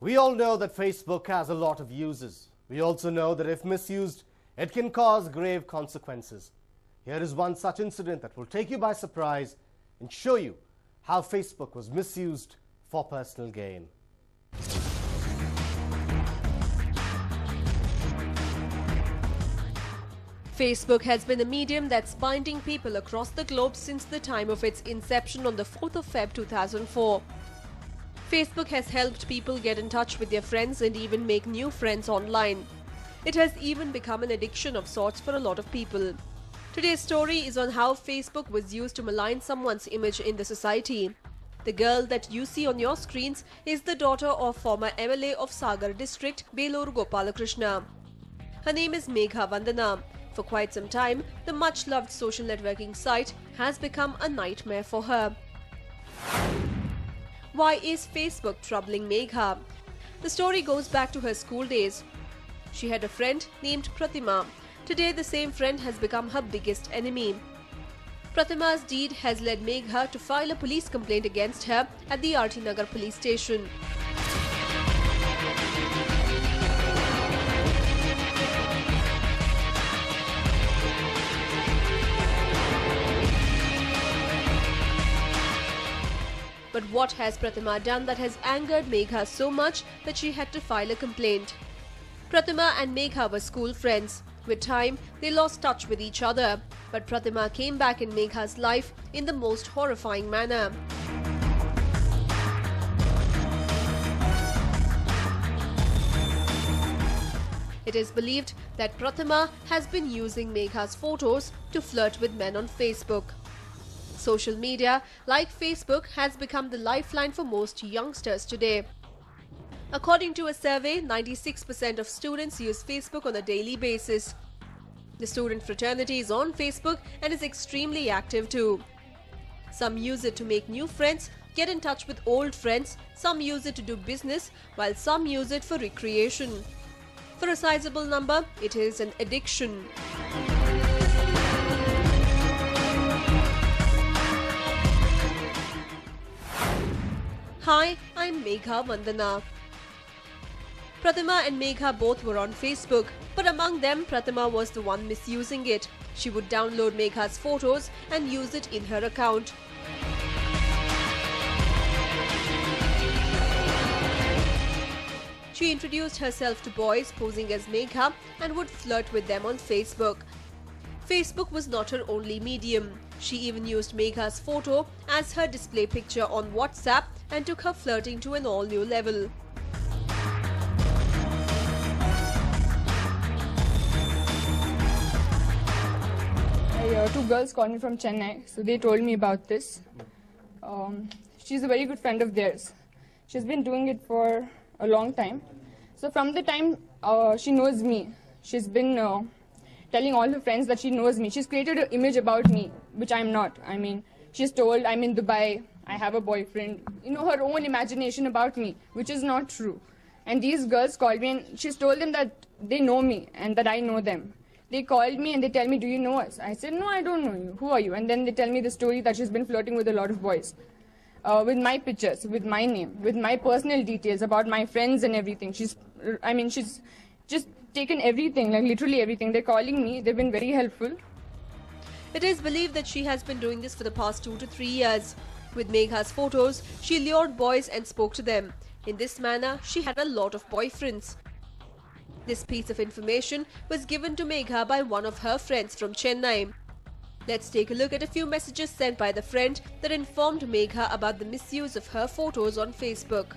We all know that Facebook has a lot of users. We also know that if misused, it can cause grave consequences. Here is one such incident that will take you by surprise and show you how Facebook was misused for personal gain. Facebook has been a medium that's binding people across the globe since the time of its inception on the 4th of Feb 2004. Facebook has helped people get in touch with their friends and even make new friends online. It has even become an addiction of sorts for a lot of people. Today's story is on how Facebook was used to malign someone's image in the society. The girl that you see on your screens is the daughter of former MLA of Sagar district, Belur Gopalakrishna. Her name is Megha Vandana. For quite some time, the much-loved social networking site has become a nightmare for her. Why is Facebook troubling Megha? The story goes back to her school days. She had a friend named Pratima. Today, the same friend has become her biggest enemy. Pratima's deed has led Megha to file a police complaint against her at the RT Nagar police station. But what has Pratima done that has angered Megha so much that she had to file a complaint? Pratima and Megha were school friends. With time, they lost touch with each other. But Pratima came back in Megha's life in the most horrifying manner. It is believed that Pratima has been using Megha's photos to flirt with men on Facebook. Social media, like Facebook, has become the lifeline for most youngsters today. According to a survey, 96% of students use Facebook on a daily basis. The student fraternity is on Facebook and is extremely active too. Some use it to make new friends, get in touch with old friends, some use it to do business, while some use it for recreation. For a sizable number, it is an addiction. Hi, I'm Megha Vandana. Pratima and Megha both were on Facebook, but among them, Pratima was the one misusing it. She would download Megha's photos and use it in her account. She introduced herself to boys posing as Megha and would flirt with them on Facebook. Facebook was not her only medium. She even used Megha's photo as her display picture on WhatsApp and took her flirting to an all-new level. Two girls called me from Chennai, so they told me about this. She's a very good friend of theirs. She's been doing it for a long time. So from the time she knows me, she's been telling all her friends that she knows me. She's created an image about me, which I'm not. I mean, she's told I'm in Dubai, I have a boyfriend. You know, her own imagination about me, which is not true. And these girls called me and she's told them that they know me and that I know them. They called me and they tell me, do you know us? I said, no, I don't know you. Who are you? And then they tell me the story that she's been flirting with a lot of boys. With my pictures, with my name, with my personal details about my friends and everything. She's just taken everything, like literally everything. They're calling me. They've been very helpful. It is believed that she has been doing this for the past 2 to 3 years. With Megha's photos, she lured boys and spoke to them. In this manner, she had a lot of boyfriends. This piece of information was given to Megha by one of her friends from Chennai. Let's take a look at a few messages sent by the friend that informed Megha about the misuse of her photos on Facebook.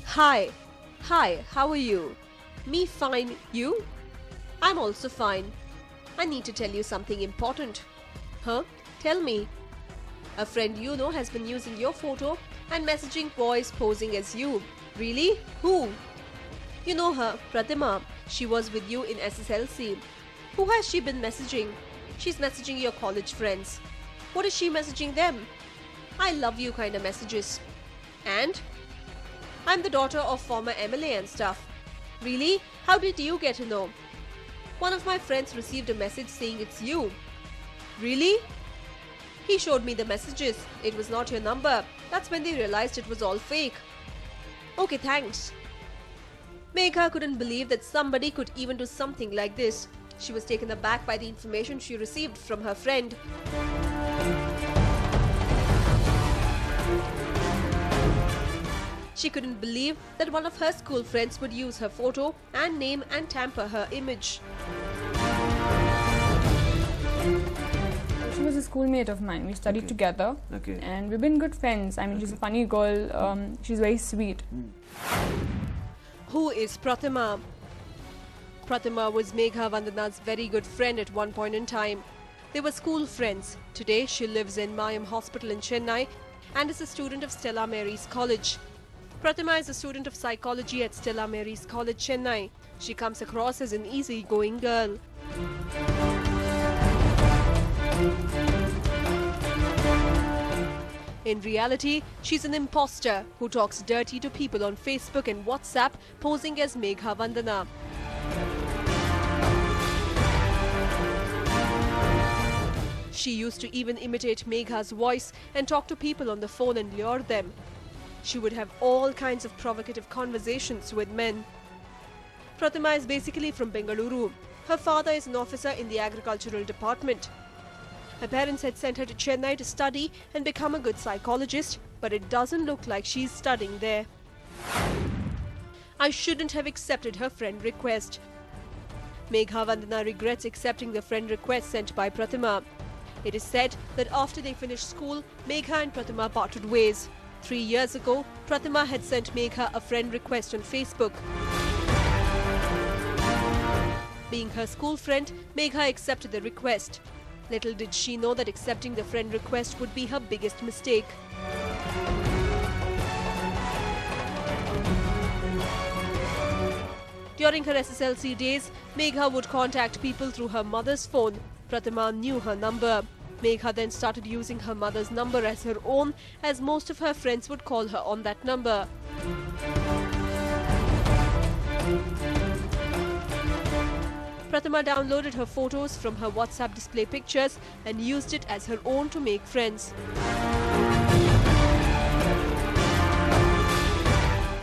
Hi, how are you? Me fine, you? I'm also fine. I need to tell you something important. Huh? Tell me. A friend you know has been using your photo and messaging boys posing as you. Really? Who? You know her, Pratima. She was with you in SSLC. Who has she been messaging? She's messaging your college friends. What is she messaging them? I love you kind of messages. And? I'm the daughter of former MLA and stuff. Really? How did you get to know? One of my friends received a message saying it's you. Really? He showed me the messages. It was not your number. That's when they realized it was all fake. Okay, thanks. Megha couldn't believe that somebody could even do something like this. She was taken aback by the information she received from her friend. She couldn't believe that one of her school friends would use her photo and name and tamper her image. She was a schoolmate of mine. We studied together. And we've been good friends. I mean, she's a funny girl. She's very sweet. Who is Pratima? Pratima was Megha Vandana's very good friend at one point in time. They were school friends. Today, she lives in Mayam Hospital in Chennai and is a student of Stella Maris College. Pratima is a student of psychology at Stella Maris College, Chennai. She comes across as an easygoing girl. In reality, she's an imposter who talks dirty to people on Facebook and WhatsApp, posing as Megha Vandana. She used to even imitate Megha's voice and talk to people on the phone and lure them. She would have all kinds of provocative conversations with men. Pratima is basically from Bengaluru. Her father is an officer in the agricultural department. Her parents had sent her to Chennai to study and become a good psychologist, but it doesn't look like she's studying there. I shouldn't have accepted her friend request. Megha Vandana regrets accepting the friend request sent by Pratima. It is said that after they finished school, Megha and Pratima parted ways. 3 years ago, Pratima had sent Megha a friend request on Facebook. Being her school friend, Megha accepted the request. Little did she know that accepting the friend request would be her biggest mistake. During her SSLC days, Megha would contact people through her mother's phone. Pratima knew her number. Megha then started using her mother's number as her own, as most of her friends would call her on that number. Pratima downloaded her photos from her WhatsApp display pictures and used it as her own to make friends.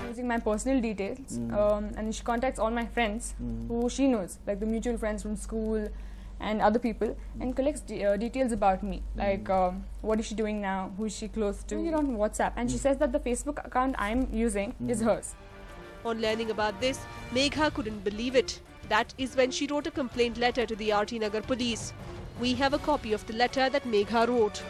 Using my personal details, and she contacts all my friends who she knows, like the mutual friends from school and other people, and collects details about me, like what is she doing now, who is she close to. It on WhatsApp, and she says that the Facebook account I'm using is hers. On learning about this, Megha couldn't believe it. That is when she wrote a complaint letter to the RT Nagar police. We have a copy of the letter that Megha wrote.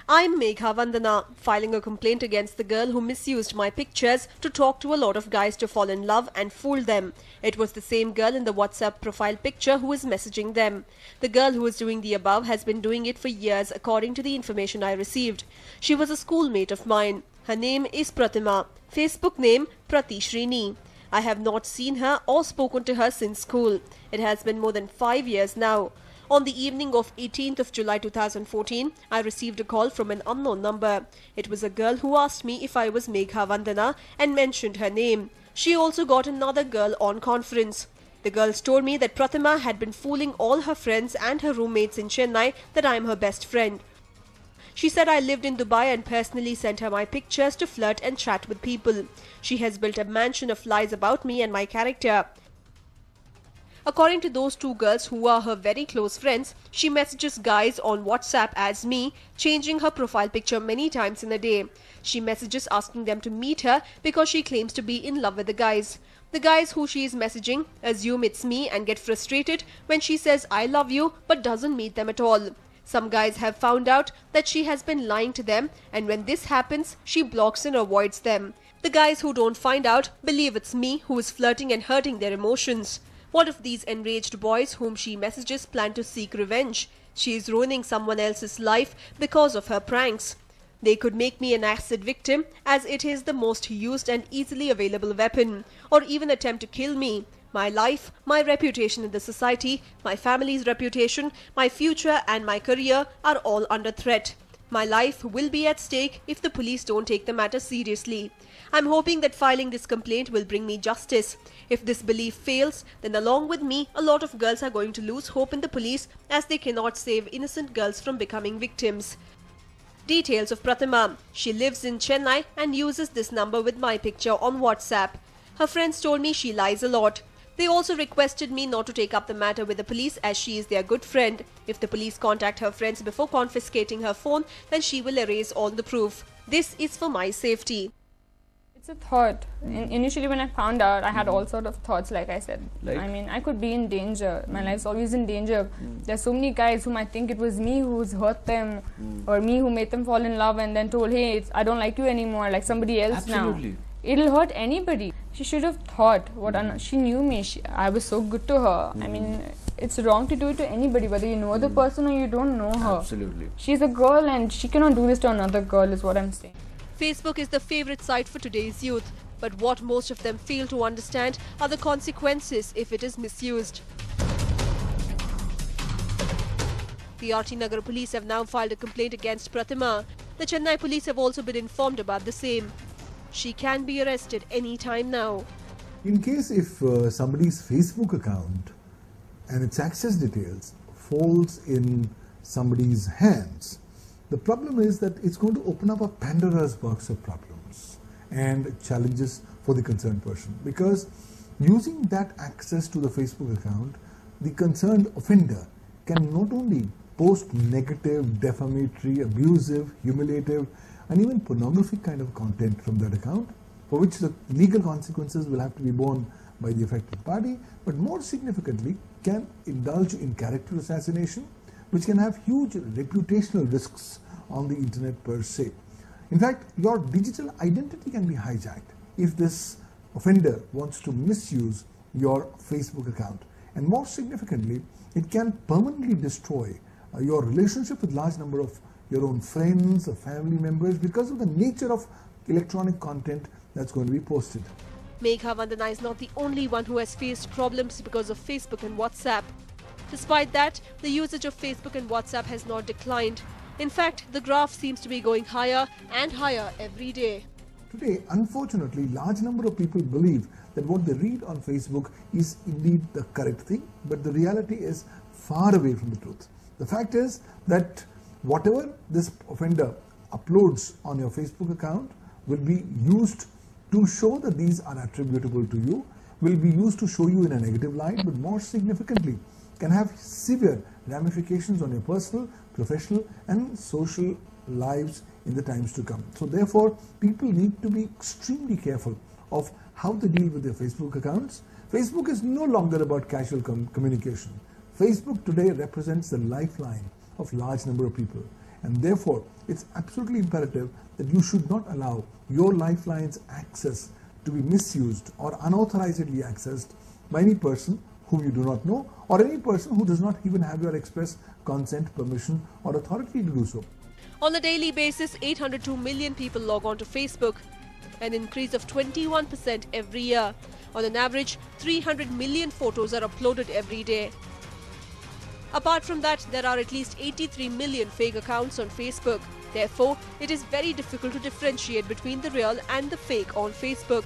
I'm Megha Vandana, filing a complaint against the girl who misused my pictures to talk to a lot of guys to fall in love and fool them. It was the same girl in the WhatsApp profile picture who was messaging them. The girl who is doing the above has been doing it for years according to the information I received. She was a schoolmate of mine. Her name is Pratima. Facebook name Prati Srini. I have not seen her or spoken to her since school. It has been more than 5 years now. On the evening of 18th of July 2014, I received a call from an unknown number. It was a girl who asked me if I was Megha Vandana and mentioned her name. She also got another girl on conference. The girls told me that Pratima had been fooling all her friends and her roommates in Chennai that I am her best friend. She said I lived in Dubai and personally sent her my pictures to flirt and chat with people. She has built a mansion of lies about me and my character. According to those two girls who are her very close friends, she messages guys on WhatsApp as me, changing her profile picture many times in a day. She messages asking them to meet her because she claims to be in love with the guys. The guys who she is messaging assume it's me and get frustrated when she says I love you but doesn't meet them at all. Some guys have found out that she has been lying to them, and when this happens, she blocks and avoids them. The guys who don't find out believe it's me who is flirting and hurting their emotions. What if these enraged boys whom she messages plan to seek revenge? She is ruining someone else's life because of her pranks. They could make me an acid victim, as it is the most used and easily available weapon, or even attempt to kill me. My life, my reputation in the society, my family's reputation, my future and my career are all under threat. My life will be at stake if the police don't take the matter seriously. I'm hoping that filing this complaint will bring me justice. If this belief fails, then along with me, a lot of girls are going to lose hope in the police as they cannot save innocent girls from becoming victims. Details of Pratima. She lives in Chennai and uses this number with my picture on WhatsApp. Her friends told me she lies a lot. They also requested me not to take up the matter with the police as she is their good friend. If the police contact her friends before confiscating her phone, then she will erase all the proof. This is for my safety. It's a thought. Initially when I found out, I had all sorts of thoughts, like I said. Like? I mean, I could be in danger. My life's always in danger. There's so many guys who might think it was me who's hurt them or me who made them fall in love and then told, hey, I don't like you anymore, like somebody else Absolutely. now. It'll hurt anybody. She should have thought she knew me. I was so good to her. I mean, it's wrong to do it to anybody, whether you know the person or you don't know her. Absolutely. She's a girl and she cannot do this to another girl, is what I'm saying. Facebook is the favorite site for today's youth, but what most of them fail to understand are the consequences if it is misused. The RT Nagar police have now filed a complaint against Pratima. The Chennai police have also been informed about the same. She can be arrested any time now. In case if somebody's Facebook account and its access details falls in somebody's hands, the problem is that it's going to open up a Pandora's box of problems and challenges for the concerned person, because using that access to the Facebook account, the concerned offender can not only post negative, defamatory, abusive, humiliative and even pornographic kind of content from that account, for which the legal consequences will have to be borne by the affected party, but more significantly can indulge in character assassination, which can have huge reputational risks on the internet per se. In fact, your digital identity can be hijacked if this offender wants to misuse your Facebook account. And more significantly, it can permanently destroy your relationship with large number of your own friends or family members because of the nature of electronic content that's going to be posted. Megha Vandana is not the only one who has faced problems because of Facebook and WhatsApp. Despite that, the usage of Facebook and WhatsApp has not declined. In fact, the graph seems to be going higher and higher every day. Today, unfortunately, large number of people believe that what they read on Facebook is indeed the correct thing, but the reality is far away from the truth. The fact is that whatever this offender uploads on your Facebook account will be used to show that these are attributable to you, will be used to show you in a negative light, but more significantly can have severe ramifications on your personal, professional and social lives in the times to come. So therefore, people need to be extremely careful of how they deal with their Facebook accounts. Facebook is no longer about casual communication. Facebook today represents the lifeline of large number of people, and therefore it's absolutely imperative that you should not allow your lifeline's access to be misused or unauthorizedly accessed by any person whom you do not know, or any person who does not even have your express consent, permission or authority to do so. On a daily basis, 802 million people log on to Facebook, an increase of 21% every year. On an average, 300 million photos are uploaded every day. Apart from that, there are at least 83 million fake accounts on Facebook. Therefore, it is very difficult to differentiate between the real and the fake on Facebook.